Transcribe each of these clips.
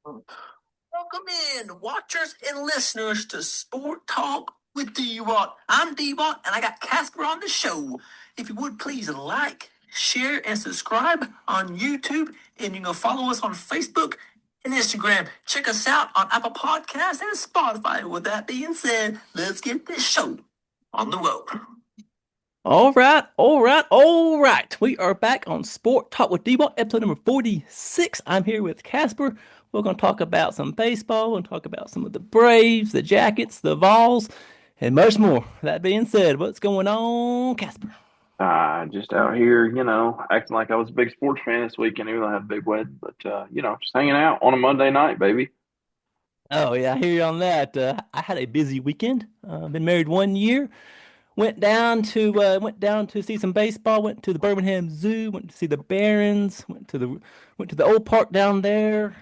Welcome in, watchers and listeners, to Sport Talk with Dwat. I'm Dwat, and I got Casper on the show. If you would please like, share, and subscribe on YouTube, and you can follow us on Facebook and Instagram. Check us out on Apple Podcasts and Spotify. With that being said, let's get this show on the road. All right, all right, all right. We are back on Sport Talk with D-Ball, episode number 46. I'm here with Casper. We're going to talk about some baseball and talk about some of the Braves, the Jackets, the Vols, and much more. That being said, what's going on, Casper? Just out here, acting like I was a big sports fan this weekend, even though I had a big wedding. But just hanging out on a Monday night, baby. Oh, yeah, I hear you on that. I had a busy weekend. Been married 1 year. Went down to see some baseball. Went to the Birmingham Zoo. Went to see the Barons. Went to the old park down there.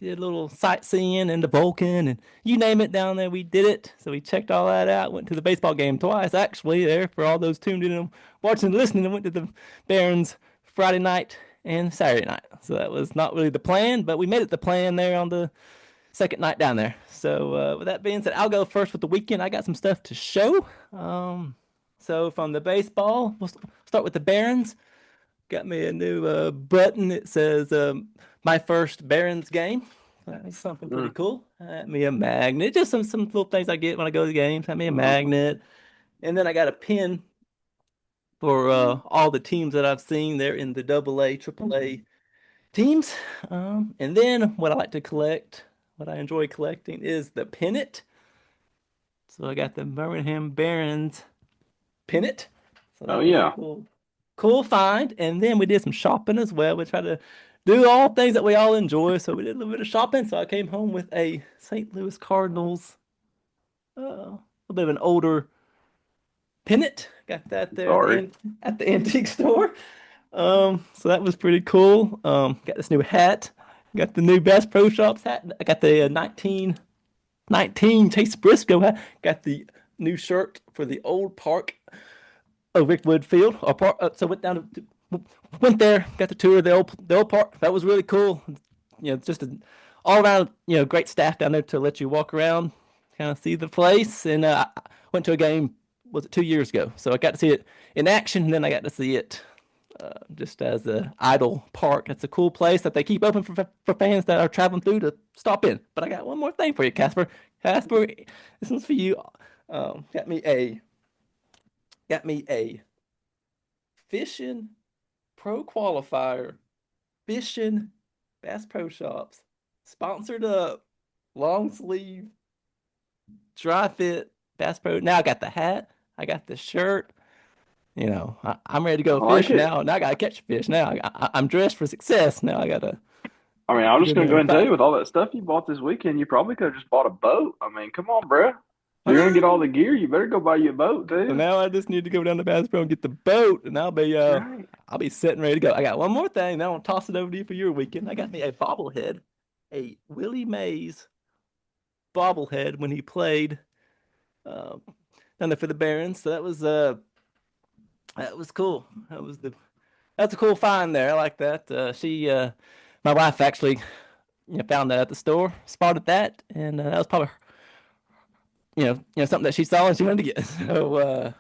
Did a little sightseeing and the Vulcan and you name it down there. We did it. So we checked all that out. Went to the baseball game twice actually. There for all those tuned in and watching and listening. I went to the Barons Friday night and Saturday night. So that was not really the plan, but we made it the plan there on the second night down there. So with that being said, I'll go first with the weekend. I got some stuff to show. So from the baseball, we'll start with the Barons. Got me a new button. It says my first Barons game. That's something pretty Mm. cool. Had me a magnet. Just some little things I get when I go to the games. Had me a magnet. And then I got a pin for all the teams that I've seen there in the double A, triple A teams. And then what I like to collect, what I enjoy collecting is the pennant. So I got the Birmingham Barons pennant. So Oh that was a yeah. cool find. And then we did some shopping as well. We tried to do all things that we all enjoy. So we did a little bit of shopping. So I came home with a St. Louis Cardinals, a little bit of an older pennant. Got that there at the Sorry. at the antique store. So that was pretty cool. Got this new hat. Got the new Bass Pro Shops hat. I got the 1919 Chase Briscoe hat. Got the new shirt for the old park of Rickwood Field. So went there, got the tour of the old park. That was really cool. Just an all around great staff down there to let you walk around, kind of see the place. And I went to a game. Was it 2 years ago? So I got to see it in action, and then I got to see it just as a idle park. It's a cool place that they keep open for fans that are traveling through to stop in. But I got one more thing for you, Casper. Casper, this one's for you. Got me a fishing pro qualifier, fishing Bass Pro Shops, sponsored up, long sleeve, dry fit Bass Pro. Now I got the hat, I got the shirt. I'm ready to go I like fish it. now. Now I gotta catch fish. Now I'm dressed for success. Now I gotta I mean, I was get just in gonna there go ahead and and tell fight. you with all that stuff you bought this weekend, you probably could have just bought a boat. I mean, come on, bruh. If you're gonna get all the gear, you better go buy you a boat So too. now I just need to go down to Bass Pro and get the boat, and Right. I'll be set and ready to go. I got one more thing. Now I'll toss it over to you for your weekend. I got me a bobblehead, a Willie Mays bobblehead when he played uh, down there for the Barons. So that was cool. That's a cool find there. I like that. My wife actually found that at the store, spotted that, and that was probably something that she saw and she wanted to get. So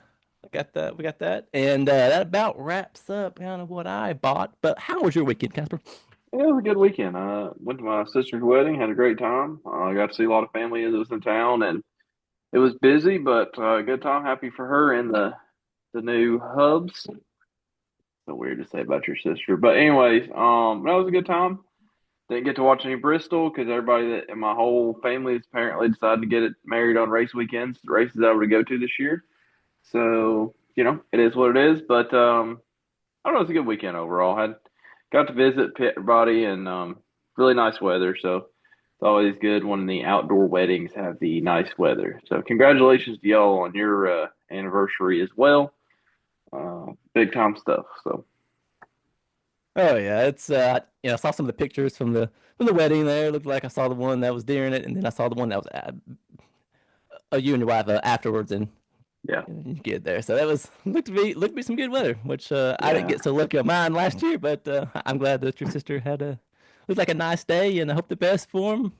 I got that. We got that, and that about wraps up kind of what I bought. But how was your weekend, Casper? Yeah, it was a good weekend. I went to my sister's wedding, had a great time. I got to see a lot of family that was in town, and it was busy, but a good time. Happy for her and the new hubs. So weird to say about your sister, but anyways, that was a good time. Didn't get to watch any Bristol because everybody that in my whole family has apparently decided to get it married on race weekends. The races I were to go to this year, so it is what it is. But I don't know. It's a good weekend overall. Had got to visit everybody and really nice weather. So it's always good when the outdoor weddings have the nice weather. So congratulations to y'all on your anniversary as well. Big time stuff. So Oh yeah, it's I saw some of the pictures from the wedding there. It looked like I saw the one that was during it, and then I saw the one that was you and your wife afterwards, and yeah, you get there. So that was looked to be some good weather, which I didn't yeah. get so lucky on mine last year, but I'm glad that your sister had looks like a nice day, and I hope the best for him.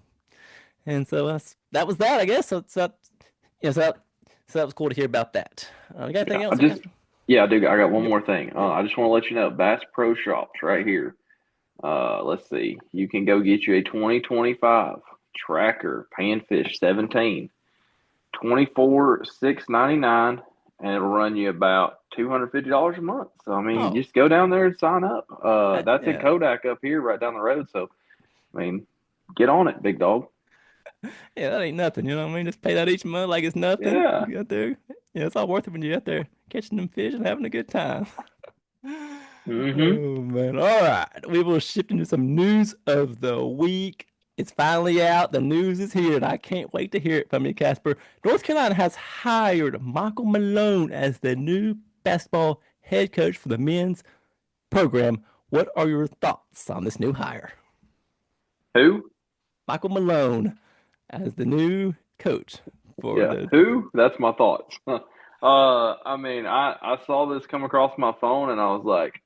And so that was that, I guess. Yeah, so that was cool to hear about that. You got Yeah, anything else, Casper? I do. I got one Yep. more thing. Yep. I just want to let you know, Bass Pro Shops right here. Let's see. You can go get you a 2025 Tracker Panfish 17, 24,699, and it'll run you about $250 a month. So I mean, Oh, just go down there and sign up. That's in yeah, Kodak up here, right down the road. So I mean, get on it, big dog. yeah, that ain't nothing. You know what I mean? Just pay that each month like it's nothing. Yeah. You out there, yeah, it's all worth it when you're out there catching them fish and having a good time. Mm-hmm. Oh man! All right, we will shift into some news of the week. It's finally out. The news is here, and I can't wait to hear it from you, Casper. North Carolina has hired Michael Malone as the new basketball head coach for the men's program. What are your thoughts on this new hire? Who? Michael Malone as the new coach for Yeah. the. Who? That's my thoughts. I mean, I saw this come across my phone and I was like,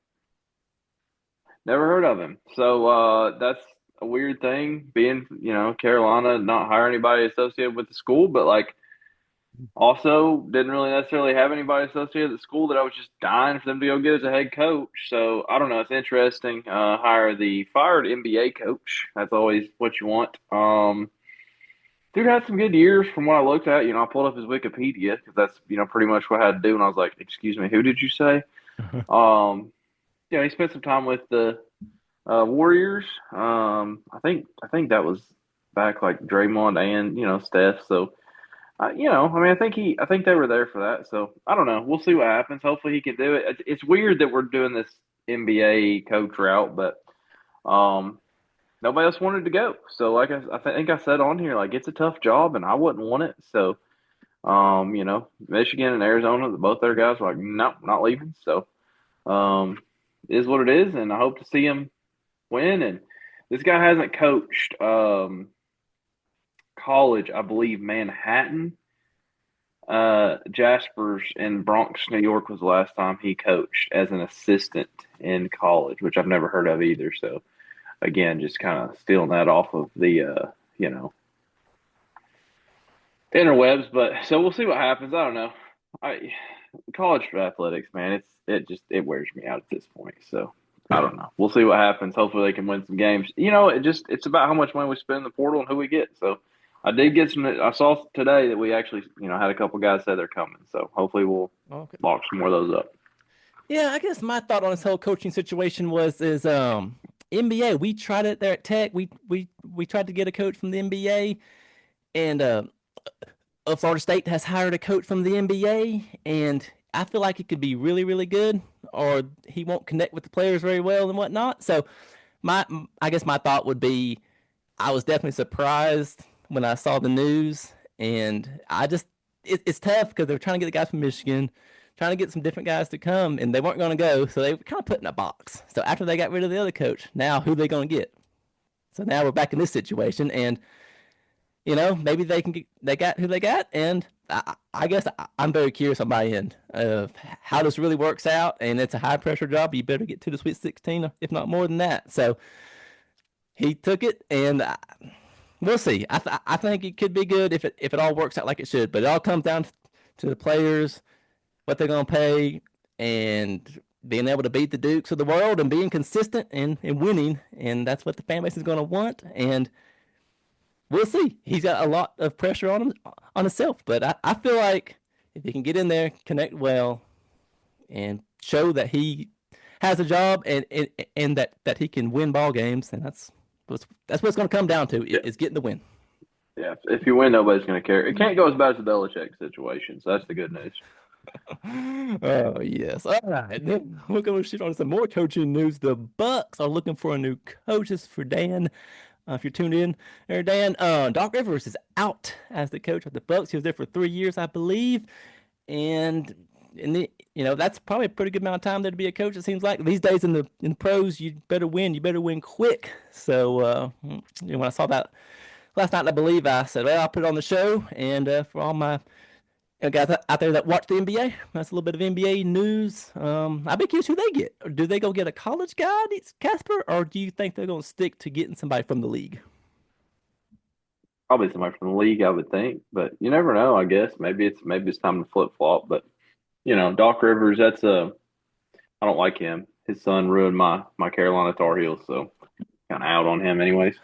never heard of him. So that's a weird thing, being Carolina, not hire anybody associated with the school, but like also didn't really necessarily have anybody associated with the school that I was just dying for them to go get as a head coach. So I don't know. It's interesting. Hire the fired NBA coach. That's always what you want. Dude had some good years from what I looked at. I pulled up his Wikipedia because that's pretty much what I had to do. And I was like, "Excuse me, who did you say?" Um, he spent some time with the Warriors. I think that was back like Draymond and Steph. So I mean, I think they were there for that. So I don't know. We'll see what happens. Hopefully he can do it. It's weird that we're doing this NBA coach route, but um, nobody else wanted to go. So like I think I said on here, like it's a tough job, and I wouldn't want it. So Michigan and Arizona, both their guys were like, nope, not leaving. So it is what it is, and I hope to see him win. And this guy hasn't coached college, I believe Manhattan. Jaspers in Bronx, New York was the last time he coached as an assistant in college, which I've never heard of either. So again, just kind of stealing that off of the interwebs. But so we'll see what happens. I don't know. I college athletics, man, it wears me out at this point. So I Yeah. don't know. We'll see what happens. Hopefully they can win some games. It's about how much money we spend in the portal and who we get. So I did get some. I saw today that we actually had a couple guys say they're coming. So hopefully we'll Okay. lock some more of those up. Yeah, I guess my thought on this whole coaching situation is NBA. We tried it there at Tech. We tried to get a coach from the NBA, and Florida State has hired a coach from the NBA, and I feel like it could be really, really good, or he won't connect with the players very well and whatnot. So my I guess my thought would be I was definitely surprised when I saw the news, and it's tough because they're trying to get the guys from Michigan, trying to get some different guys to come, and they weren't going to go, so they were kind of put in a box. So after they got rid of the other coach, now who they going to get? So now we're back in this situation, and maybe they got who they got, and I guess I'm very curious on my end of how this really works out, and it's a high pressure job. You better get to the Sweet 16, if not more than that. So he took it, and we'll see. I think it could be good if it all works out like it should, but it all comes down to the players, what they're gonna pay, and being able to beat the Dukes of the world and being consistent and winning, and that's what the fan base is gonna want. And we'll see. He's got a lot of pressure on himself, but I feel like if he can get in there, connect well, and show that he has a job and that he can win ball games, and that's what it's going to come down to Yeah, is getting the win. yeah. If you win, nobody's going to care. It can't go as bad as the Belichick situation. So that's the good news. Oh yes. All right. Then we're going to shoot on some more coaching news. The Bucks are looking for a new coaches for Dan. If you're tuned in there, Dan, Doc Rivers is out as the coach of the Bucks. He was there for 3 years, I believe, and that's probably a pretty good amount of time there to be a coach. It seems like these days in the pros, you better win. You better win quick. So when I saw that last night, I believe I said, well, I'll put it on the show, and for all my Guys out there that watch the NBA, that's a little bit of NBA news. I'd be curious who they get. Or do they go get a college guy, Casper, or do you think they're going to stick to getting somebody from the league? Probably somebody from the league, I would think, but you never know. I guess maybe it's time to flip flop. But Doc Rivers, that's a I don't like him. His son ruined my Carolina Tar Heels, so kind of out on him, anyways.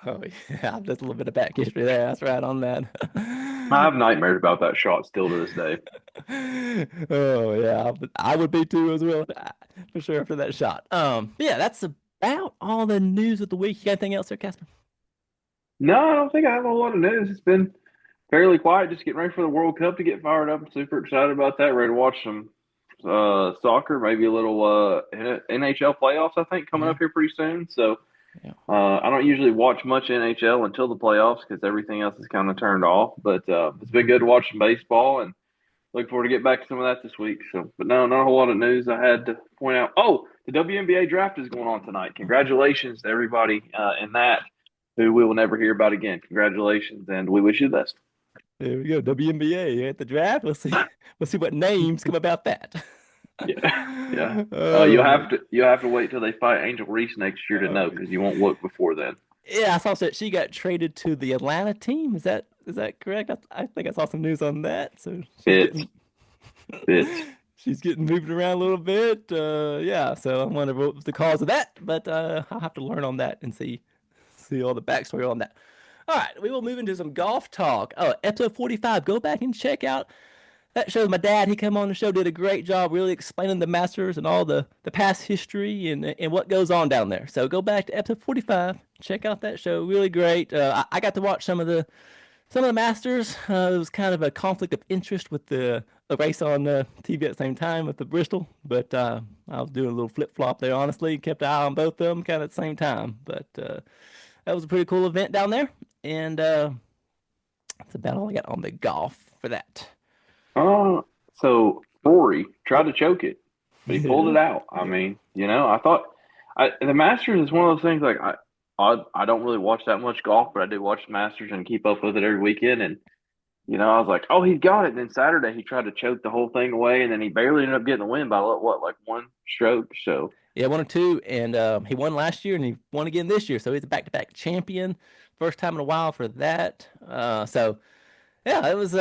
Oh yeah, there's a little bit of back history there. That's right on that. I have nightmares about that shot still to this day. Oh yeah, I would be too as well, for sure after that shot. Yeah, that's about all the news of the week. You got anything else there, Casper? No, I don't think I have a whole lot of news. It's been fairly quiet, just getting ready for the World Cup to get fired up. I'm super excited about that. Ready to watch some soccer, maybe a little NHL playoffs, I think, coming Yeah, up here pretty soon. So yeah. I don't usually watch much NHL until the playoffs because everything else is kind of turned off. But it's been good to watch some baseball and look forward to get back to some of that this week. So, but no, not a whole lot of news I had to point out. Oh, the WNBA draft is going on tonight. Congratulations to everybody in that who we will never hear about again. Congratulations, and we wish you the best. There we go. WNBA at the draft. We'll see what names come about that. Yeah, yeah. Oh, You'll have to wait till they fight Angel Reese next year to oh, know because you won't look before then. yeah, I saw that she got traded to the Atlanta team. Is that correct? I think I saw some news on that. So she's Fits, getting fits. she's getting moved around a little bit. Yeah. So I wonder what was the cause of that, but I'll have to learn on that and see all the backstory on that. All right, we will move into some golf talk. Oh, episode 45. Go back and check out that show. My dad, he came on the show, did a great job really explaining the Masters and all the past history and what goes on down there. So go back to episode 45, check out that show. Really great. I got to watch some of the Masters. It was kind of a conflict of interest with the race on TV at the same time with the Bristol, but I was doing a little flip flop there. Honestly, kept an eye on both of them kind of at the same time. But that was a pretty cool event down there, and that's about all I got on the golf for that. Uh, so Rory tried to choke it, but he pulled it Yeah, out. I yeah. mean, I thought the Masters is one of those things like I don't really watch that much golf, but I do watch the Masters and keep up with it every weekend. And I was like, oh, he got it. And then Saturday he tried to choke the whole thing away, and then he barely ended up getting the win by what, like one stroke. So Yeah, one or two, and he won last year, and he won again this year. So he's a back-to-back champion, first time in a while for that. So yeah, it was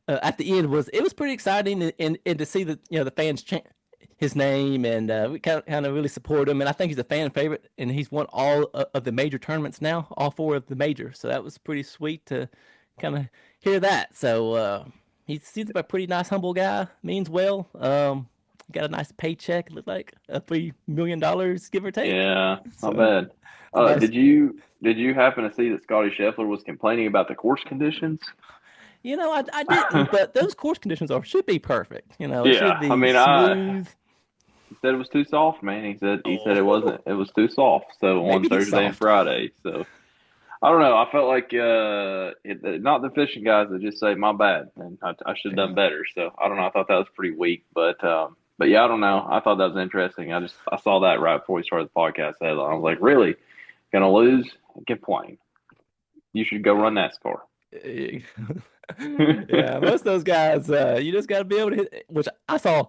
at the end it was pretty exciting, and to see the fans chant his name, and we kind of really support him, and I think he's a fan favorite, and he's won all of the major tournaments now, all four of the majors. So that was pretty sweet to kind of hear that. So he seems like a pretty nice, humble guy, means well. Got a nice paycheck, looked like $3 million, give or take. yeah, not So bad. it's a nice. Did you happen to see that Scotty Scheffler was complaining about the course conditions? I didn't, but those course conditions should be perfect. It should Yeah, I be mean, smooth. he said it was too soft, man. He said it Oh, wasn't. It was too soft. So on maybe he's Thursday and soft. Friday. So I don't know. I felt like not the fishing guys that just say my bad and I should have done Yeah. better. So I don't know. I thought that was pretty weak, but yeah, I don't know. I thought that was interesting. I saw that right before we started the podcast. I was like, really gonna lose? Get playing. You should go run NASCAR. Yeah, most of those guys, you just got to be able to hit, which I saw.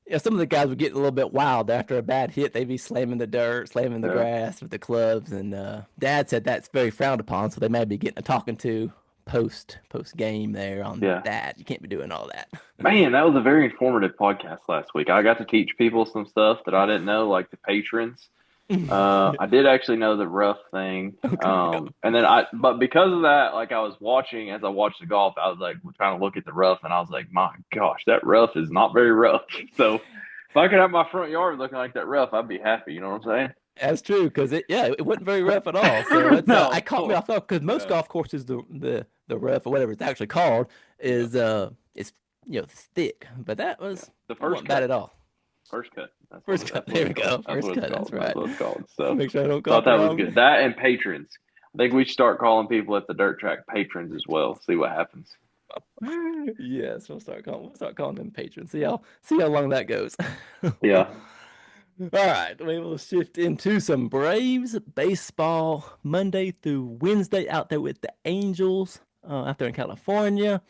Yeah, some of the guys would get a little bit wild after a bad hit. They'd be slamming the dirt, slamming the Yeah. grass with the clubs, and Dad said that's very frowned upon. So they may be getting a talking to post game there on Yeah. that. You can't be doing all that. Man, that was a very informative podcast last week. I got to teach people some stuff that I didn't know, like the patrons. I did actually know the rough thing. Okay. Yeah. And then but because of that, like I was watching, as I watched the golf, I was like trying to look at the rough and I was like, my gosh, that rough is not very rough. So if I could have my front yard looking like that rough, I'd be happy. You know what I'm That's true because it wasn't very rough at all. So saying? it's I No, caught me cool. off guard because most Yeah. golf courses the rough or whatever it's actually called Yeah. is it's thick, but that Yeah. The wasn't first bad cut. at all. First cut. That's what First cut. that's what There it's we called. go. That's First what it's cut. That's called. That's right. what it's called. So Make sure I don't thought golf the that was wrong. good. That and patrons. I think we should start calling people at the dirt track patrons as well. See what happens. Yes, we'll start calling them patrons. See how long that goes. All Yeah. right, we will shift into some Braves baseball Monday through Wednesday out there with the Angels out there in California.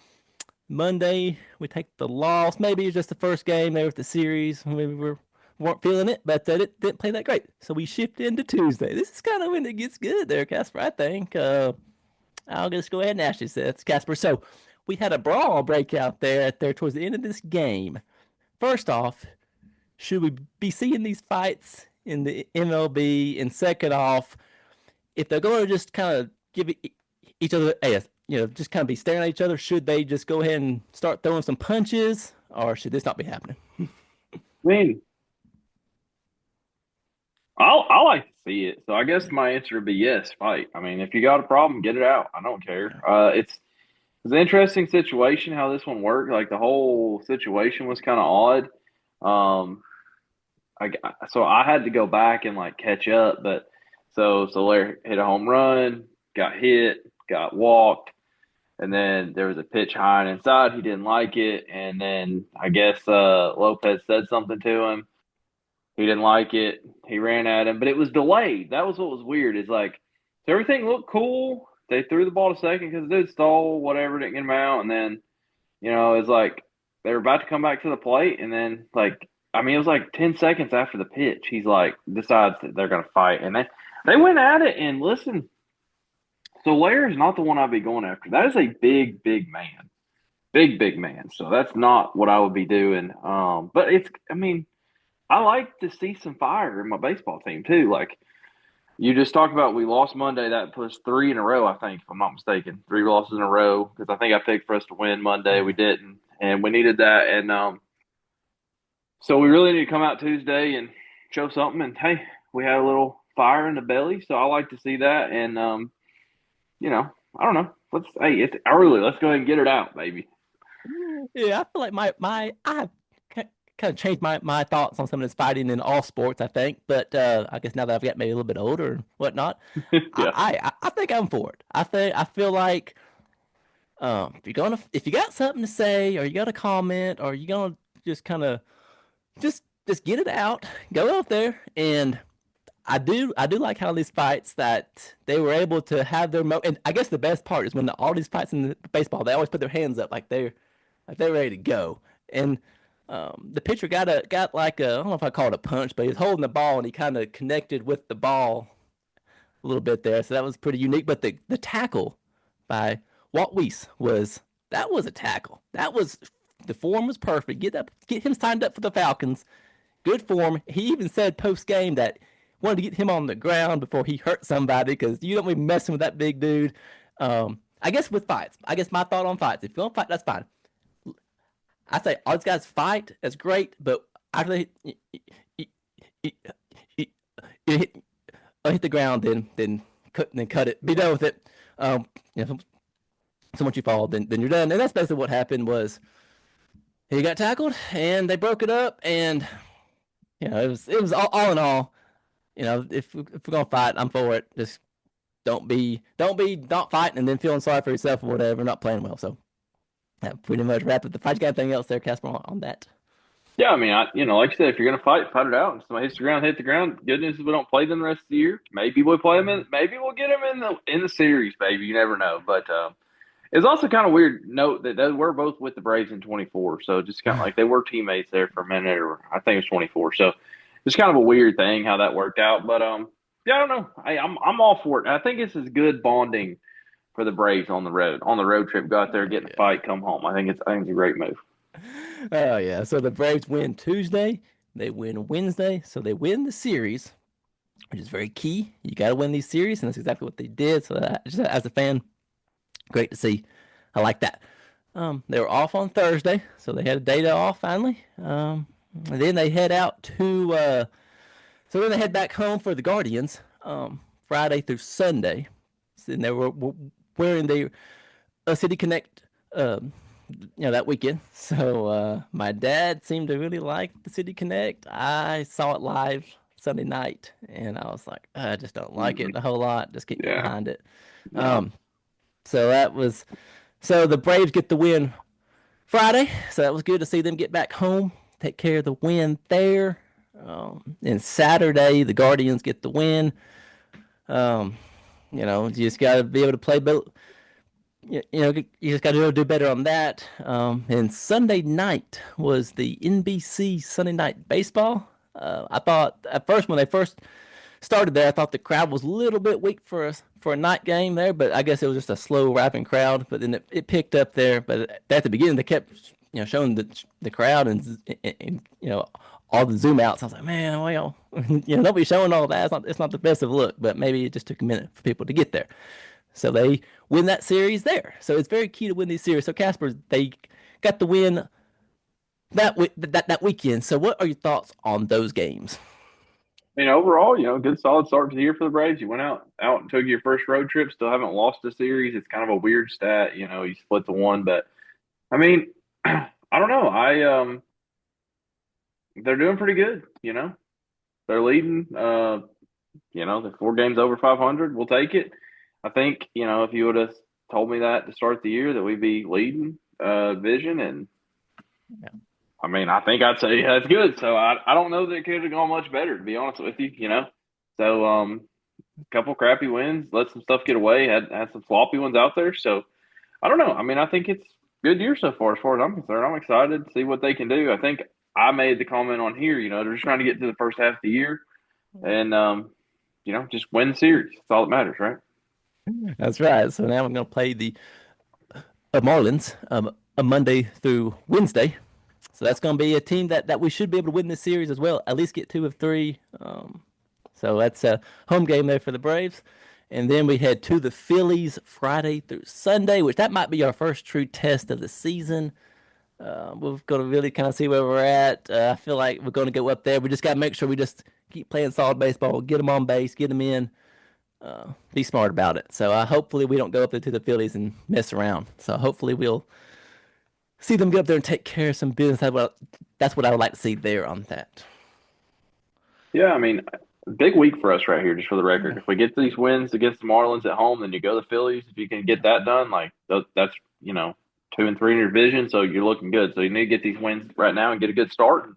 Monday we take the loss. Maybe it's just the first game there with the series. Maybe we weren't feeling it, but it didn't play that great. So we shift into Tuesday. This is kind of when it gets good there, Casper. I think. I'll just go ahead and ask you this, Casper. So we had a brawl break out there towards the end of this game. First off, should we be seeing these fights in the MLB? And second off, if they're going to just kind of give each other, just kind of be staring at each other, should they just go ahead and start throwing some punches, or should this not be happening? I mean, I like to see it. So I guess my answer would be yes, fight. I mean, if you got a problem, get it out. I don't care. It's an interesting situation how this one worked. Like the whole situation was kind of odd. Um, so I had to go back and like catch up, but so Soler hit a home run, got hit, got walked, and then there was a pitch high and inside. He didn't like it, and then I guess Lopez said something to him. He didn't like it. He ran at him, but it was delayed. That was what was weird. Is like so everything looked cool. They threw the ball to second because the dude stole whatever, didn't get him out, and then it's like they were about to come back to the plate, and then like I mean it was like 10 seconds after the pitch, he's like decides that they're gonna fight, and they went at it. And listen, Soler is not the one I'd be going after. That is a big man, big man. So that's not what I would be doing. But I mean. I like to see some fire in my baseball team too. Like you just talked about, we lost Monday. That puts 3 in a row, I think, if I'm not mistaken. 3 losses in a row because I think I picked for us to win Monday. We didn't, and we needed that. And so we really need to come out Tuesday and show something. And hey, we had a little fire in the belly, so I like to see that. And I don't know. It's early. Let's go ahead and get it out, baby. Yeah, I feel like I have kind of changed my thoughts on some of this fighting in all sports, I think. But I guess now that I've got maybe a little bit older and whatnot, Yeah. I think I'm for it. I feel like if you got something to say, or you got a comment, or you gonna just kind of just get it out, go out there. And I do like how these fights that they were able to have their and I guess the best part is when all these fights in the baseball, they always put their hands up like they're ready to go. And the pitcher got like I don't know if I call it a punch, but he's holding the ball and he kind of connected with the ball a little bit there. So that was pretty unique. But the tackle by Walt Weiss was a tackle. The form was perfect. Get him signed up for the Falcons. Good form. He even said post game that wanted to get him on the ground before he hurt somebody because you don't be messing with that big dude. I guess with fights, my thought on fights, if you don't fight, that's fine. I say all these guys fight, that's great, but after they hit the ground, then cut it, be done with it. So once you fall, then you're done, and that's basically what happened. Was he got tackled, and they broke it up, and it was all in all. If we're gonna fight, I'm for it. Just don't be not fighting and then feeling sorry for yourself or whatever, not playing well. So that pretty much wrap up the fight. You got anything else there, Casper, on that? Yeah, I mean, like you said, if you're gonna fight it out. If somebody hits the ground, hit the ground. Good news is we don't play them the rest of the year. Maybe we'll play them maybe we'll get them in the series, baby. You never know. But it's also kind of weird note that they were both with the Braves in 24. So just kind of like they were teammates there for a minute, or I think it was 24. So it's kind of a weird thing how that worked out. But yeah, I don't know. I'm all for it. I think this is good bonding for the Braves on the road trip. Go out there, get in the fight, come home. I think it's a great move. Oh yeah. So the Braves win Tuesday, they win Wednesday, so they win the series, which is very key. You got to win these series, and that's exactly what they did. So just as a fan, great to see. I like that. They were off on Thursday, so they had a day off finally. And then they head out to. So then they head back home for the Guardians. Friday through Sunday, and they were wearing the City Connect. That weekend. So my dad seemed to really like the City Connect. I saw it live Sunday night, and I was like, I just don't like it a whole lot. Just keep behind it. So the Braves get the win Friday. So that was good to see them get back home, take care of the win there. And Saturday, the Guardians get the win. You just got to be able to play both. you just got to do better on that. And Sunday night was the NBC Sunday Night Baseball. I thought at first when they first started there, I thought the crowd was a little bit weak for a night game there, but I guess it was just a slow rapping crowd. But then it picked up there. But at the beginning, they kept showing the crowd and all the zoom outs. I was like, man, well, nobody's showing all that. It's not the best of look, but maybe it just took a minute for people to get there. So they win that series there. So it's very key to win these series. So Casper, they got the win that weekend. So what are your thoughts on those games? Overall, good solid start to the year for the Braves. You went out and took your first road trip. Still haven't lost a series. It's kind of a weird stat. You split the one, but I mean, I don't know. They're doing pretty good. They're leading. They're 4 games over 500. We'll take it. I think if you would have told me that to start the year that we'd be leading division, and Yeah. I mean, I think I'd say that's good. So I don't know that it could have gone much better, to be honest with you. So a couple crappy wins, let some stuff get away, had some floppy ones out there. So I don't know. I mean, I think it's a good year so far as I'm concerned. I'm excited to see what they can do. I think I made the comment on here, they're just trying to get to the first half of the year and just win the series. That's all that matters, right? That's right. So now we're going to play the Marlins a Monday through Wednesday. So that's going to be a team that we should be able to win this series as well. At least get 2 of 3. So that's a home game there for the Braves. And then we head to the Phillies Friday through Sunday, which that might be our first true test of the season. We're going to really kind of see where we're at. I feel like we're going to go up there. We just got to make sure we just keep playing solid baseball, get them on base, get them in, be smart about it. So hopefully we don't go up there to the Phillies and mess around. So hopefully we'll see them get up there and take care of some business. That's what I would like to see there on that. Yeah, I mean, big week for us right here, just for the record. Yeah. If we get these wins against the Marlins at home, then you go to the Phillies. If you can get that done, like that's 2 and 3 in your division, so you're looking good. So you need to get these wins right now and get a good start and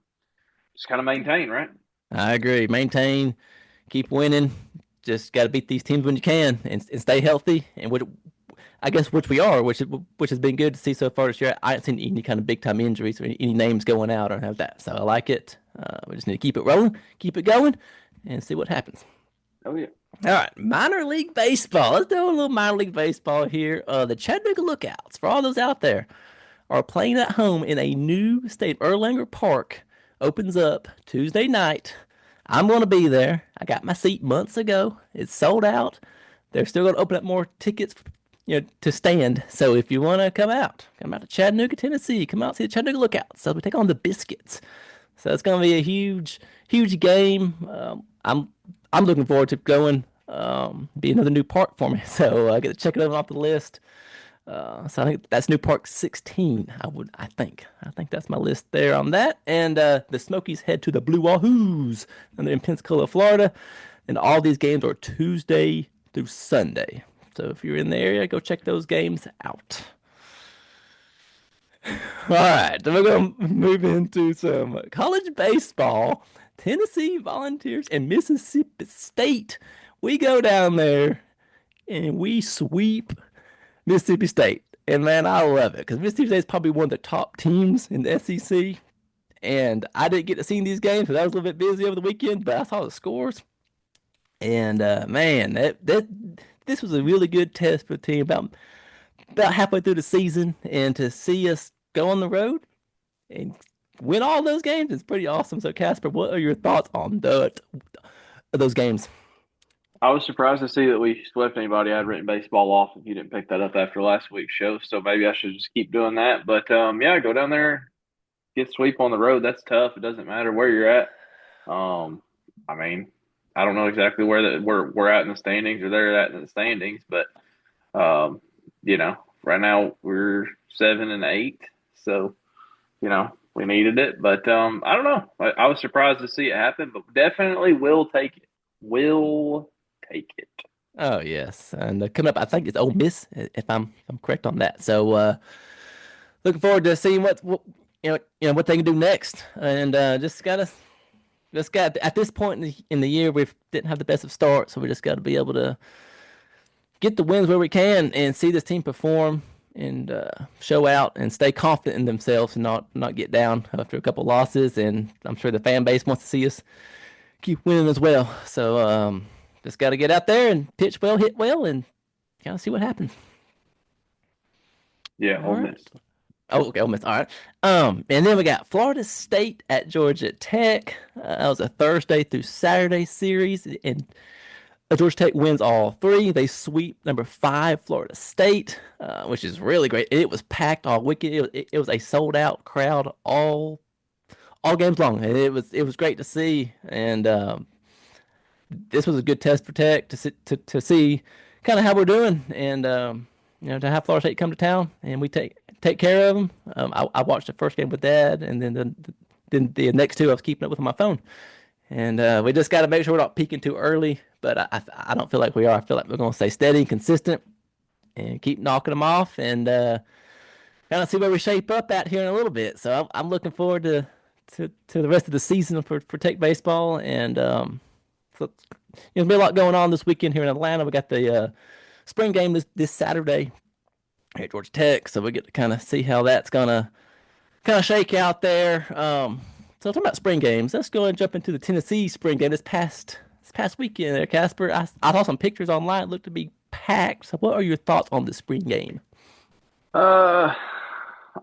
just kind of maintain, right? I agree. Maintain, keep winning. Just got to beat these teams when you can and stay healthy. And I guess which we are, which has been good to see so far this year. I haven't seen any kind of big time injuries or any names going out or have that. So I like it. We just need to keep it rolling, keep it going, and see what happens. Oh yeah. All right, minor league baseball. Let's do a little minor league baseball here. The Chattanooga Lookouts, for all those out there, are playing at home in a new state. Erlanger Park opens up Tuesday night. I'm going to be there. I got my seat months ago. It's sold out. They're still going to open up more tickets, to stand. So if you want to come out to Chattanooga, Tennessee, come out and see the Chattanooga Lookouts. So we take on the Biscuits. So it's going to be a huge, huge game. I'm looking forward to going. Be another new park for me. So I get to check it off the list. So I think that's new park 16. I think that's my list there on that. And the Smokies head to the Blue Wahoos, and they're in Pensacola, Florida. And all these games are Tuesday through Sunday. So if you're in the area, go check those games out. All right, then we're going to move into some college baseball. Tennessee Volunteers and Mississippi State. We go down there and we sweep Mississippi State. And man, I love it because Mississippi State is probably one of the top teams in the SEC. And I didn't get to see these games because I was a little bit busy over the weekend, but I saw the scores. And man, this was a really good test for the team about halfway through the season, and to see us go on the road and win all those games is pretty awesome. So, Casper, what are your thoughts on those games? I was surprised to see that we swept anybody. I'd written baseball off if you didn't pick that up after last week's show. So maybe I should just keep doing that. But yeah, go down there, get sweep on the road. That's tough. It doesn't matter where you're at. I mean, I don't know exactly where we're at in the standings or they're at in the standings, but right now we're 7-8, so we needed it. But I don't know. I was surprised to see it happen, but definitely will take it. Will take it. Oh yes, and coming up, I think it's Ole Miss, if I'm correct on that. So looking forward to seeing what what they can do next, and just got at this point in the year we didn't have the best of start, so we just got to be able to get the wins where we can and see this team perform and show out and stay confident in themselves and not get down after a couple losses. And I'm sure the fan base wants to see us keep winning as well. So just got to get out there and pitch well, hit well, and kind of see what happens. Yeah, All Ole right. Miss. Oh, okay, Ole Miss. All right. And then we got Florida State at Georgia Tech. That was a Thursday through Saturday series, and Georgia Tech wins all three. They sweep number 5 Florida State, which is really great. It was packed all weekend. It was a sold out crowd all games long. And it was great to see. And this was a good test for Tech to see kind of how we're doing, and to have Florida State come to town and we take care of them. I watched the first game with Dad, and then the next two I was keeping up with on my phone. And we just got to make sure we're not peaking too early. But I don't feel like we are. I feel like we're going to stay steady and consistent and keep knocking them off and kind of see where we shape up at here in a little bit. So I'm looking forward to the rest of the season for Tech baseball. And so, there's been a lot going on this weekend here in Atlanta. We got the spring game this Saturday here at Georgia Tech. So we get to kind of see how that's going to kind of shake out there. So talking about spring games, let's go and jump into the Tennessee spring game this past weekend there, Casper. I saw some pictures online. It looked to be packed. So what are your thoughts on the spring game? Uh,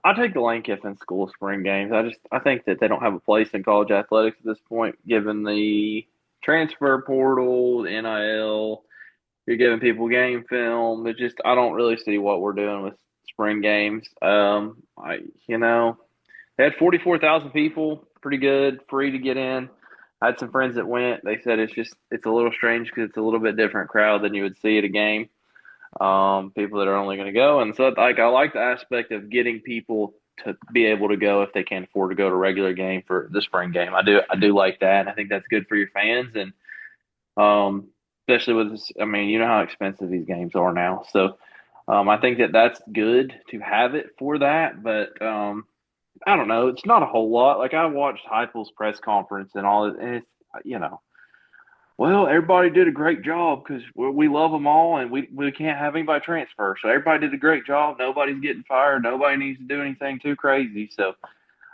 I take the Lane Kiffin School spring games. I think that they don't have a place in college athletics at this point, given the transfer portal, the NIL. You're giving people game film. It's just I don't really see what we're doing with spring games. They had 44,000 people, pretty good, free to get in. I had some friends that went. They said it's a little strange because it's a little bit different crowd than you would see at a game. People that are only going to go, and so I like the aspect of getting people to be able to go if they can't afford to go to a regular game for the spring game. I do like that, and I think that's good for your fans, and especially with this, I mean, you know how expensive these games are now, so I think that that's good to have it for that, but I don't know, it's not a whole lot. Like I watched Heupel's press conference and all, and it's well, everybody did a great job because we love them all, and we can't have anybody transfer. So everybody did a great job. Nobody's getting fired. Nobody needs to do anything too crazy. So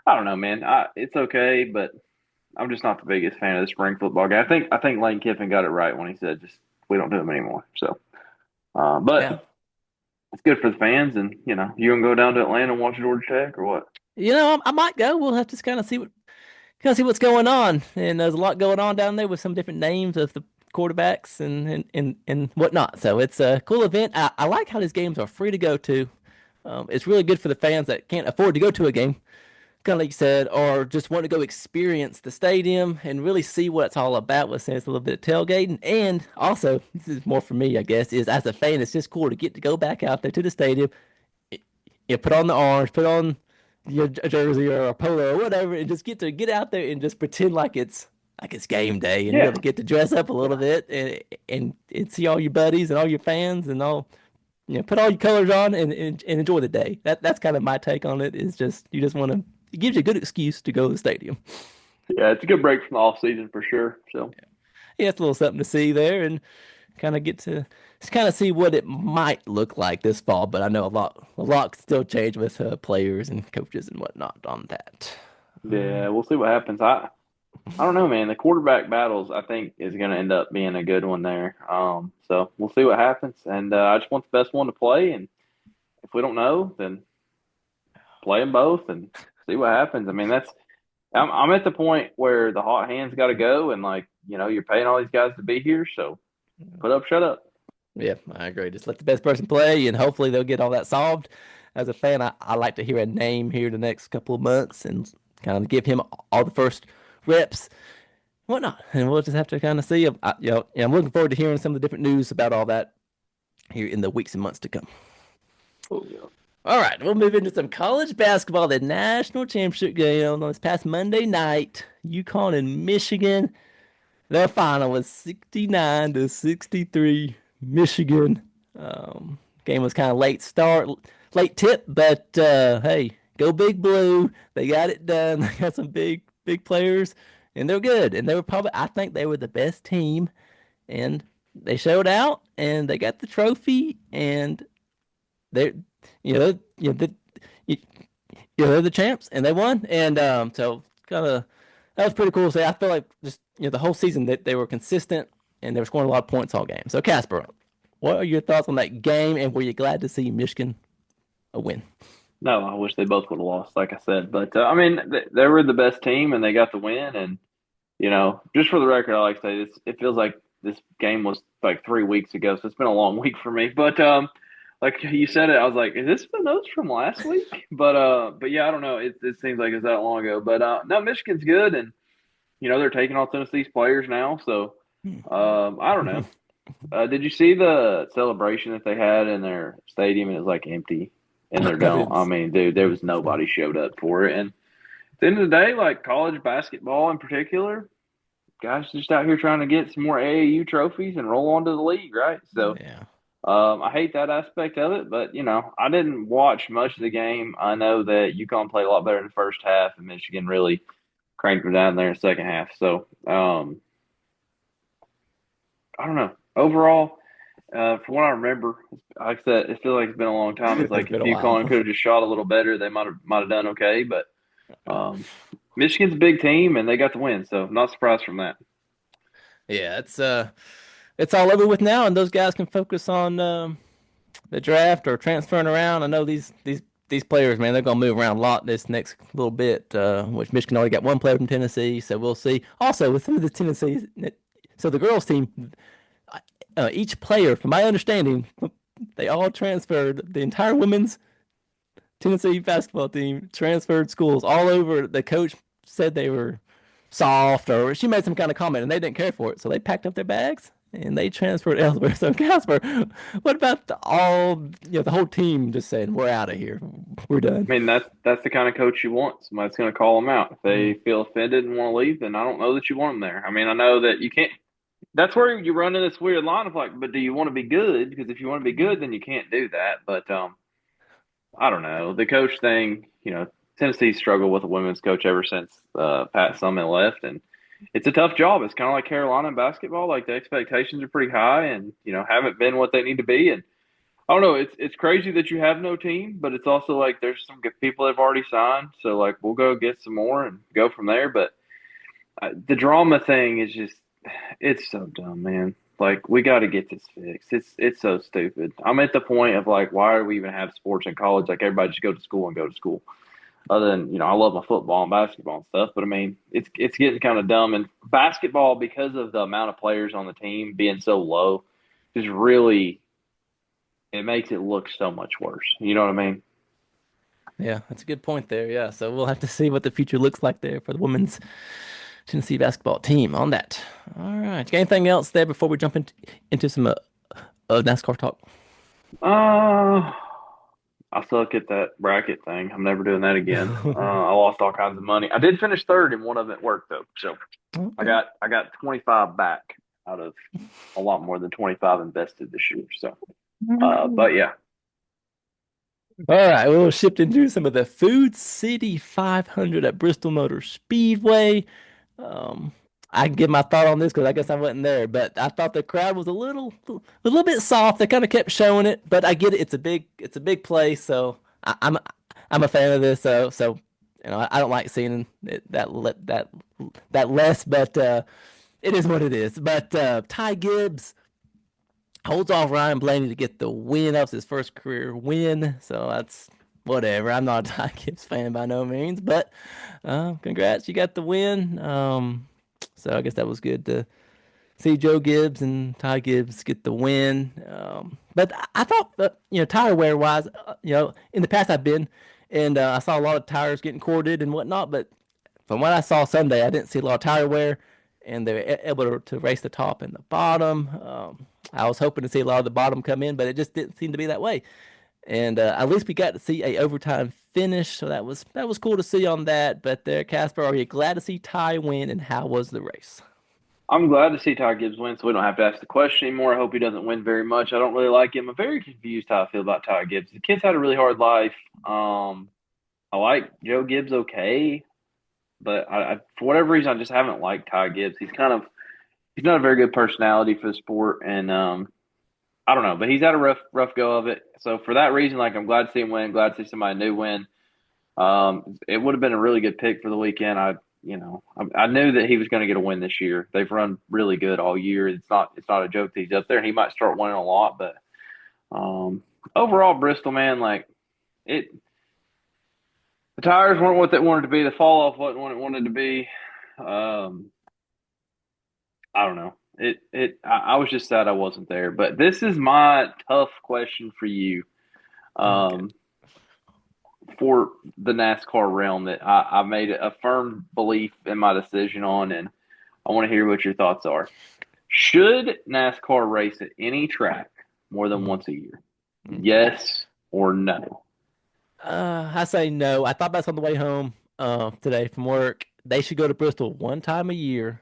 I don't know, man. It's okay, but I'm just not the biggest fan of the spring football game. I think Lane Kiffin got it right when he said just we don't do them anymore. So, Yeah. but it's good for the fans, and you gonna go down to Atlanta and watch Georgia Tech or what? I might go. We'll have to kind of see what's going on. And there's a lot going on down there with some different names of the quarterbacks and whatnot. So it's a cool event. I like how these games are free to go to. It's really good for the fans that can't afford to go to a game, kind of like you said, or just want to go experience the stadium and really see what it's all about. With saying it's a little bit of tailgating, and also this is more for me, I guess, is as a fan, it's just cool to get to go back out there to the stadium. Put on the orange, put on your jersey or a polo or whatever, and just get out there and just pretend like it's game day and Yeah, really get to dress up a little yeah, bit and see all your buddies and all your fans and all put all your colors on and enjoy the day. That's kind of my take on it. Is just you just want to it gives you a good excuse to go to the stadium. yeah. It's a good break from the off season for sure. So Yeah, it's a little something to see there and kind of get to just kind of see what it might look like this fall. But I know a lot could still change with players and coaches and whatnot on that. yeah, we'll see what happens. I don't know, man. The quarterback battles, I think, is going to end up being a good one there. So we'll see what happens. And I just want the best one to play. And if we don't know, then play them both and see what happens. I mean, I'm at the point where the hot hands got to go, and you're paying all these guys to be here, so put up, shut up. Yeah, I agree. Just let the best person play, and hopefully they'll get all that solved. As a fan, I like to hear a name here the next couple of months and kind of give him all the first reps, whatnot. And we'll just have to kind of see. I'm looking forward to hearing some of the different news about all that here in the weeks and months to come. Oh, yeah. All right, we'll move into some college basketball. The national championship game on this past Monday night, UConn and Michigan. Their final was 69-63. Michigan. Game was kind of late start, late tip, but hey, go Big Blue. They got it done. They got some big players, and they're good. And they were I think they were the best team in they showed out and they got the trophy and they you know you know the, you, they're the champs and they won and so kind of that was pretty cool to see. I feel like just the whole season that they were consistent and they were scoring a lot of points all game. So Casper, what are your thoughts on that game and were you glad to see Michigan a win? No, I wish they both would have lost, like I said. But I mean, they were the best team and they got the win. And just for the record, I like to say this: it feels like this game was like 3 weeks ago, so it's been a long week for me. But like you said it, I was like, is this the notes from last week? But yeah, I don't know. It seems like it's that long ago. But no, Michigan's good, and they're taking all Tennessee's players now. So I don't know. Did you see the celebration that they had in their stadium? It was like empty in their I dome. I didn't. mean, dude, there was nobody showed up for it. And at the end of the day, like college basketball in particular, guys just out here trying to get some more AAU trophies and roll on to the league, right? So Yeah. I hate that aspect of it, but I didn't watch much of the game. I know that UConn played a lot better in the first half, and Michigan really cranked them down there in the second half. So I don't know. Overall, from what I remember, like I said, it feels like it's been a long time. It's It's like if been a UConn while. could have just shot a little better, they might have done okay. But um, Michigan's a big team, and they got the win, so not surprised from that. Yeah, it's all over with now and those guys can focus on the draft or transferring around. I know these players, man, they're gonna move around a lot this next little bit. Which Michigan already got one player from Tennessee, so we'll see. Also, with some of the Tennessee, so the girls team, each player, from my understanding, they all transferred. The entire women's Tennessee basketball team transferred schools all over. The coach said they were soft, or she made some kind of comment, and they didn't care for it, so they packed up their bags and they transferred elsewhere. So Casper, what about the whole team just saying we're out of here, we're done? I mean, that's the kind of coach you want. Somebody's going to call them out. If Mm. they feel offended and want to leave, then I don't know that you want them there. I mean, I know that you can't. That's where you run in this weird line of like, but do you want to be good? Because if you want to be good, then you can't do that. But I don't know. The coach thing, Tennessee struggled with a women's coach ever since Pat Summitt left, and it's a tough job. It's kind of like Carolina in basketball. Like the expectations are pretty high, and haven't been what they need to be. And I don't know. It's crazy that you have no team, but it's also like there's some good people that have already signed. So like we'll go get some more and go from there. But the drama thing is just it's so dumb, man. Like we got to get this fixed. It's so stupid. I'm at the point of like, why do we even have sports in college? Like everybody just go to school and go to school. Other than I love my football and basketball and stuff, but I mean, it's getting kind of dumb. And basketball, because of the amount of players on the team being so low, is really it makes it look so much worse. You know what I mean? Yeah, that's a good point there. Yeah, so we'll have to see what the future looks like there for the women's Tennessee basketball team on that. All right, got anything else there before we jump into some NASCAR talk? Uh, I suck at that bracket thing. I'm never doing that again. I lost all kinds of money. I did finish third in one of them at work though, so I Okay. got 25 back out of a lot more than 25 invested this year. So, but yeah, All right, we'll shift into some of the Food City 500 at Bristol Motor Speedway. Um, I can give my thought on this because I guess I wasn't there, but I thought the crowd was a little bit soft. They kind of kept showing it, but I get it. It's a big place, so I'm a fan of this. So I don't like seeing that less, but it is what it is. But Ty Gibbs holds off Ryan Blaney to get the win. That was his first career win, so that's whatever. I'm not a Ty Gibbs fan by no means, but congrats, you got the win. So I guess that was good to see Joe Gibbs and Ty Gibbs get the win. But I thought that, tire wear wise, in the past I've been and I saw a lot of tires getting corded and whatnot, but from what I saw Sunday, I didn't see a lot of tire wear, and they were able to race the top and the bottom. I was hoping to see a lot of the bottom come in, but it just didn't seem to be that way. And at least we got to see a overtime finish, so that was cool to see on that. But there, Casper, are you glad to see Ty win, and how was the race? I'm glad to see Ty Gibbs win, so we don't have to ask the question anymore. I hope he doesn't win very much. I don't really like him. I'm very confused how I feel about Ty Gibbs. The kid's had a really hard life. I like Joe Gibbs okay, but for whatever reason, I just haven't liked Ty Gibbs. he's not a very good personality for the sport, and I don't know, but he's had a rough go of it. So for that reason, like I'm glad to see him win. Glad to see somebody new win. It would have been a really good pick for the weekend. I knew that he was going to get a win this year. They've run really good all year. It's not a joke that he's up there, and he might start winning a lot. But overall, Bristol, man, like it, the tires weren't what they wanted to be. The fall off wasn't what it wanted to be. Um, I don't know. I was just sad I wasn't there. But this is my tough question for you. Okay. Um, for the NASCAR realm that I made a firm belief in my decision on, and I want to hear what your thoughts are. Should NASCAR race at any track more than once a year? Okay. Yes or no? I say no. I thought about this on the way home today from work. They should go to Bristol one time a year,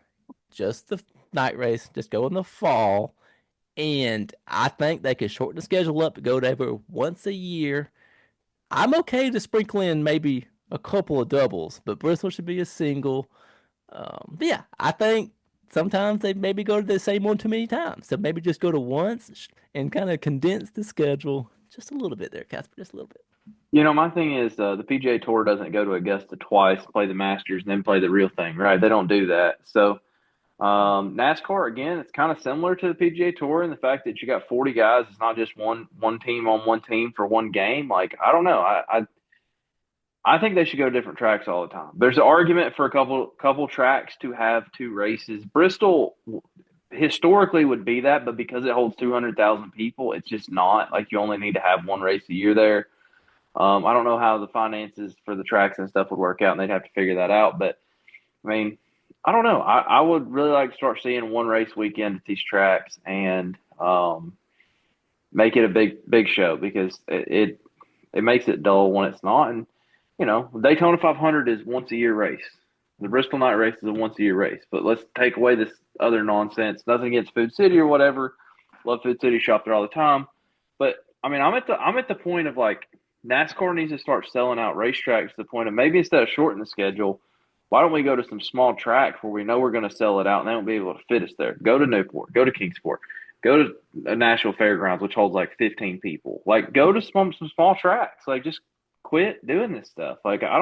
just the night race, just go in the fall. And I think they could shorten the schedule up to go to every once a year. I'm okay to sprinkle in maybe a couple of doubles, but Bristol should be a single. But yeah, I think sometimes they maybe go to the same one too many times. So maybe just go to once and kind of condense the schedule just a little bit there, Casper, just a little bit. My thing is the PGA Tour doesn't go to Augusta twice, play the Masters, and then play the real thing, right? They don't do that. So NASCAR again, it's kind of similar to the PGA Tour in the fact that you got 40 guys. It's not just one team on one team for one game. Like I don't know. I think they should go to different tracks all the time. There's an argument for a couple tracks to have two races. Bristol historically would be that, but because it holds 200,000 people, it's just not. Like you only need to have one race a year there. I don't know how the finances for the tracks and stuff would work out, and they'd have to figure that out. But I mean, I don't know. I would really like to start seeing one race weekend at these tracks and make it a big show because it makes it dull when it's not. And Daytona 500 is once a year race. The Bristol Night Race is a once a year race. But let's take away this other nonsense. Nothing against Food City or whatever. Love Food City, shop there all the time. But I mean, I'm at the point of like NASCAR needs to start selling out racetracks to the point of maybe instead of shortening the schedule, why don't we go to some small tracks where we know we're going to sell it out and they won't be able to fit us there? Go to Newport, go to Kingsport, go to Nashville Fairgrounds, which holds like 15 people. Like, go to some small tracks. Like, just quit doing this stuff. Like, I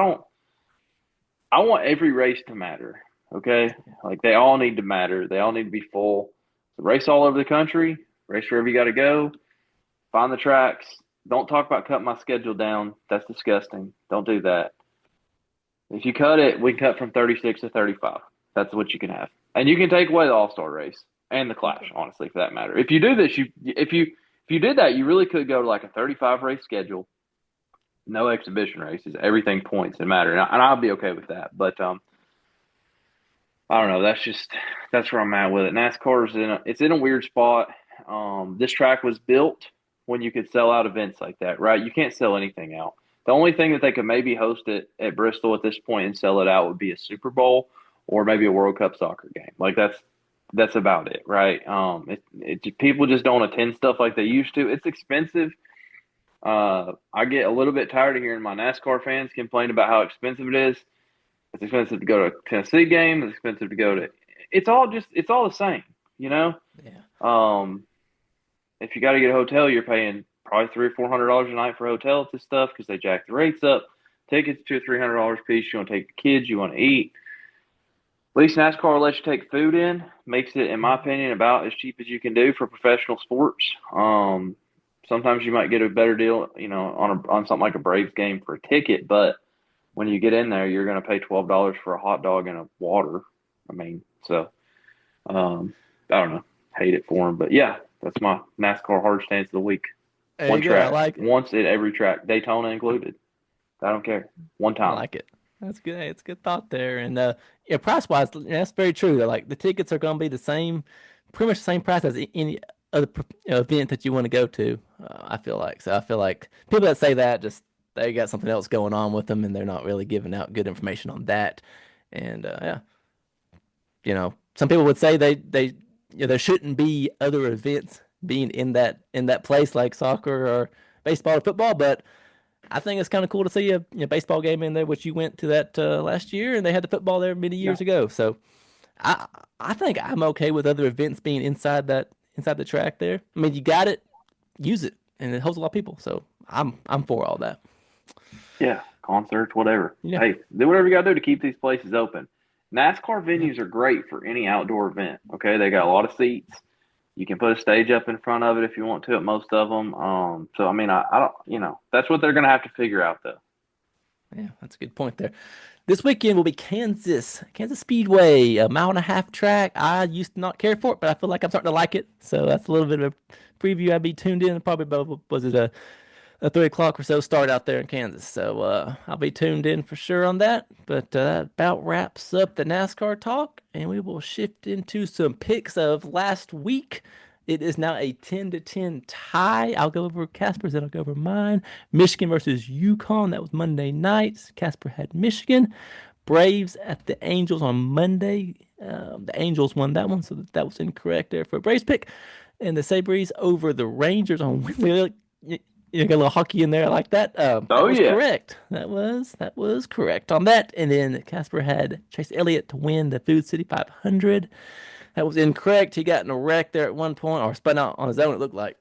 want every race to matter. Okay, like they all need to matter. They all need to be full. So race all over the country. Race wherever you got to go. Find the tracks. Don't talk about cutting my schedule down. That's disgusting. Don't do that. If you cut it, we cut from 36 to 35. That's what you can have, and you can take away the All Star race and the Clash. Honestly, for that matter, if you do this, if you did that, you really could go to like a 35 race schedule, no exhibition races, everything points and matter, and I'll be okay with that. But I don't know. That's where I'm at with it. NASCAR is in a weird spot. This track was built when you could sell out events like that, right? You can't sell anything out. The only thing that they could maybe host it at Bristol at this point and sell it out would be a Super Bowl or maybe a World Cup soccer game. Like that's about it, right? People just don't attend stuff like they used to. It's expensive. I get a little bit tired of hearing my NASCAR fans complain about how expensive it is. It's expensive to go to a Tennessee game. It's expensive to go to. It's all the same, you know. Yeah. If you got to get a hotel, you're paying probably $300 or $400 a night for hotels and stuff because they jack the rates up. Tickets $200 or $300 a piece. You want to take the kids, you want to eat. At least NASCAR will let you take food in. Makes it, in my opinion, about as cheap as you can do for professional sports. Sometimes you might get a better deal, on something like a Braves game for a ticket, but when you get in there, you're going to pay $12 for a hot dog and a water. I mean, so I don't know. Hate it for them, but yeah, that's my NASCAR hard stance of the week. There One you go. I track, like it. once at every track, Daytona included. I don't care. One I time. like it. That's good. Hey, it's a good thought there. And yeah, price wise, that's very true. Like the tickets are going to be the same, pretty much the same price as any other event that you want to go to. I feel like. So I feel like people that say that just they got something else going on with them, and they're not really giving out good information on that. And yeah, some people would say there shouldn't be other events being in that place like soccer or baseball or football, but I think it's kind of cool to see a baseball game in there, which you went to that last year, and they had the football there many Yeah. years ago. So I I think I'm okay with other events being inside the track there. I mean, you got it, use it, and it holds a lot of people. So I'm for all that. Yeah, concerts, whatever. Yeah. Hey, do whatever you got to do to keep these places open. NASCAR Yeah. venues are great for any outdoor event. Okay, they got a lot of seats. You can put a stage up in front of it if you want to at most of them. So I mean, I don't, that's what they're going to have to figure out though. Yeah, that's a good point there. This weekend will be Kansas Speedway, a mile and a half track. I used to not care for it, but I feel like I'm starting to like it. So that's a little bit of a preview. I'd be tuned in. Probably about, was it a 3 o'clock or so start out there in Kansas. So I'll be tuned in for sure on that. But that about wraps up the NASCAR talk, and we will shift into some picks of last week. It is now a 10-10 tie. I'll go over Casper's, then I'll go over mine. Michigan versus Yukon. That was Monday night. Casper had Michigan. Braves at the Angels on Monday. The Angels won that one, so that was incorrect there for a Braves pick. And the Sabres over the Rangers on Wednesday. You got a little hockey in there like that. That Oh was yeah. correct. That was correct on that. And then Casper had Chase Elliott to win the Food City 500. That was incorrect. He got in a wreck there at one point, or spun out on his own. It looked like,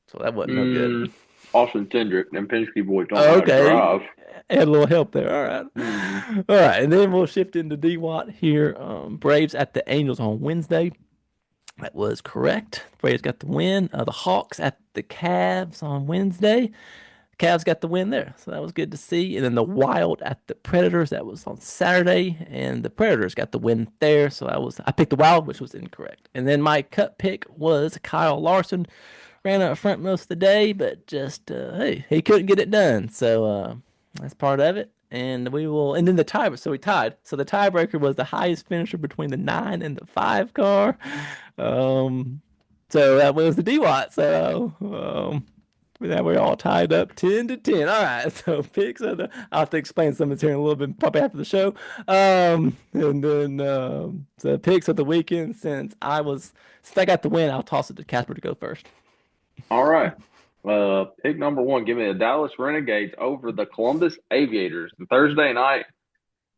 so that wasn't no good. Mm, Austin Cindric and Penske boys don't know how to Okay, drive. had a little help there. All Mm, right, all right. And then we'll shift into Dwat here. Braves at the Angels on Wednesday. That was correct. Braves got the win. The Hawks at the Cavs on Wednesday. Cavs got the win there, so that was good to see. And then the Wild at the Predators, that was on Saturday, and the Predators got the win there. So I picked the Wild, which was incorrect. And then my cut pick was Kyle Larson. Ran up front most of the day, but just hey, he couldn't get it done. So that's part of it. And then the tie. So we tied. So the tiebreaker was the highest finisher between the 9 and the 5 car. Um, so that was the DWAT. So now we're all tied up 10-10. All right. So picks of the I'll have to explain some of this here in a little bit, probably after the show. And then so picks of the weekend since I got the win, I'll toss it to Casper to go first. all right. Pick number one. Give me the Dallas Renegades over the Columbus Aviators. And Thursday night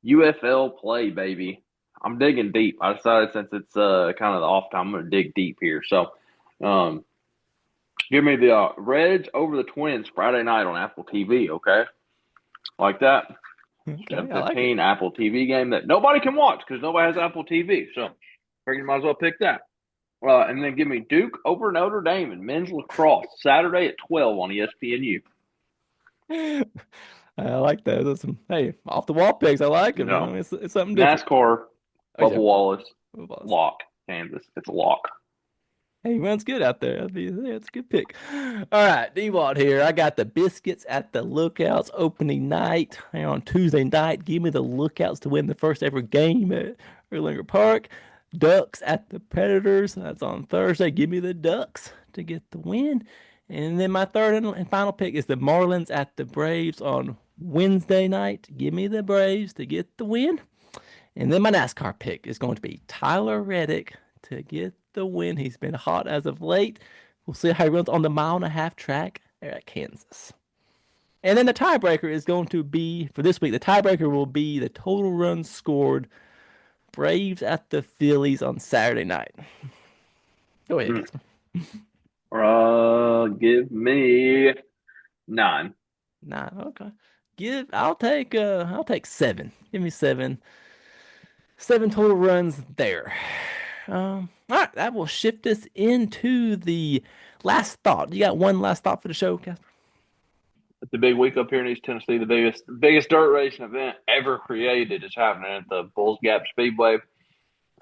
UFL play, baby. I'm digging deep. I decided since it's kind of the off time, I'm going to dig deep here. So, um, give me the Reds over the Twins Friday night on Apple TV. Okay, like that. Okay, I like it. 7:15 Apple TV game that nobody can watch because nobody has Apple TV. So, figure you might as well pick that. And then give me Duke over Notre Dame and men's lacrosse Saturday at 12 on ESPNU. I like that. That's some, hey, off the wall picks. I like them. You know, No, it's something different. NASCAR, Oh Bubba yeah, Wallace, football. lock, Kansas. It's a lock. Hey, runs good out there. Yeah, it's a good pick. All right, D-Walt here. I got the Biscuits at the Lookouts opening night on Tuesday night. Give me the Lookouts to win the first ever game at Erlanger Park. Ducks at the Predators. That's on Thursday. Give me the Ducks to get the win. And then my third and final pick is the Marlins at the Braves on Wednesday night. Give me the Braves to get the win. And then my NASCAR pick is going to be Tyler Reddick to get the win. He's been hot as of late. We'll see how he runs on the mile and a half track there at Kansas. And then the tiebreaker is going to be, for this week, the tiebreaker will be the total runs scored Braves at the Phillies on Saturday night. Go ahead, Mm. Casper. Give me 9. Nah, okay. I'll take 7. Give me 7. 7 total runs there. All right, that will shift us into the last thought. You got one last thought for the show, Casper? It's a big week up here in East Tennessee. The biggest dirt racing event ever created is happening at the Bulls Gap Speedway.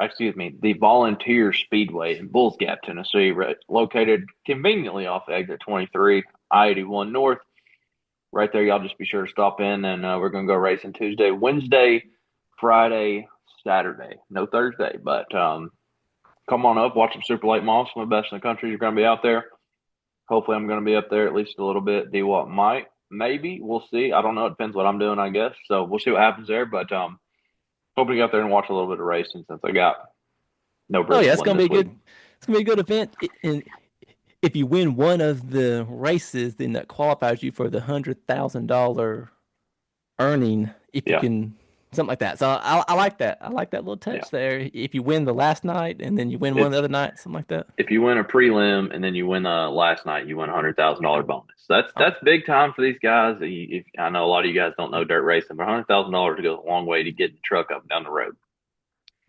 Excuse me, the Volunteer Speedway in Bulls Gap, Tennessee, located conveniently off exit 23, I-81 North. Right there, y'all just be sure to stop in, and we're going to go racing Tuesday, Wednesday, Friday, Saturday. No Thursday, but come on up, watch some Super Late Models. Some of the best in the country. You're going to be out there. Hopefully, I'm going to be up there at least a little bit. D-What might, maybe. We'll see. I don't know. It depends what I'm doing, I guess. So we'll see what happens there. But hoping to get out there and watch a little bit of racing since I got no Oh yeah, it's Bristol gonna be this a week. good. It's gonna be a good event. And if you win one of the races, then that qualifies you for the $100,000 earning if you Yeah. can something like that. So I like that. I like that little Yeah. touch there. If you win the last night and then you win one of the It's other nights, something like that. if you win a prelim and then you win last night, you win $100,000 bonus. Oh, That's big time for these guys. I know a lot of you guys don't know dirt racing, but $100,000 goes a long way to get the truck up and down the road.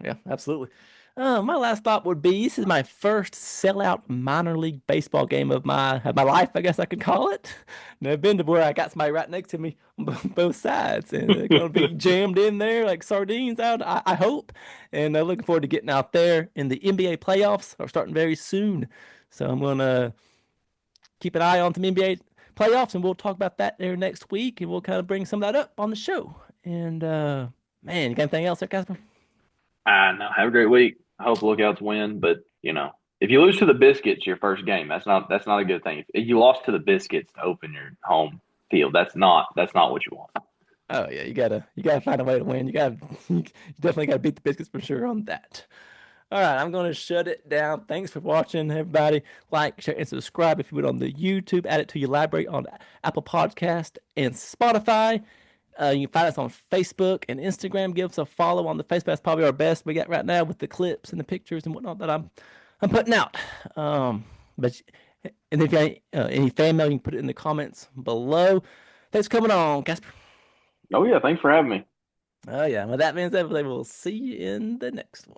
yeah, absolutely. My last thought would be this is my first sellout minor league baseball game of my life, I guess I could call it. And I've been to where I got somebody right next to me on both sides, and they're going to be jammed in there like sardines out, I hope. And looking forward to getting out there. And the NBA playoffs are starting very soon. So I'm going to keep an eye on some NBA playoffs, and we'll talk about that there next week, and we'll kind of bring some of that up on the show. And man, you got anything else there, Casper? I know. Have a great week. I hope Lookouts win, but if you lose to the Biscuits your first game, that's not a good thing. If you lost to the Biscuits to open your home field, that's not what you want. Oh yeah, you gotta find a way to win. You definitely gotta beat the Biscuits for sure on that. All right, I'm gonna shut it down. Thanks for watching, everybody. Like, share, and subscribe if you would on the YouTube. Add it to your library on Apple Podcast and Spotify. You can find us on Facebook and Instagram. Give us a follow on the Facebook. That's probably our best we got right now with the clips and the pictures and whatnot that I'm putting out. But and if you have any fan mail, you can put it in the comments below. Thanks for coming on, Casper. Oh yeah, thanks for having me. Oh yeah. Well, that means that we will see you in the next one.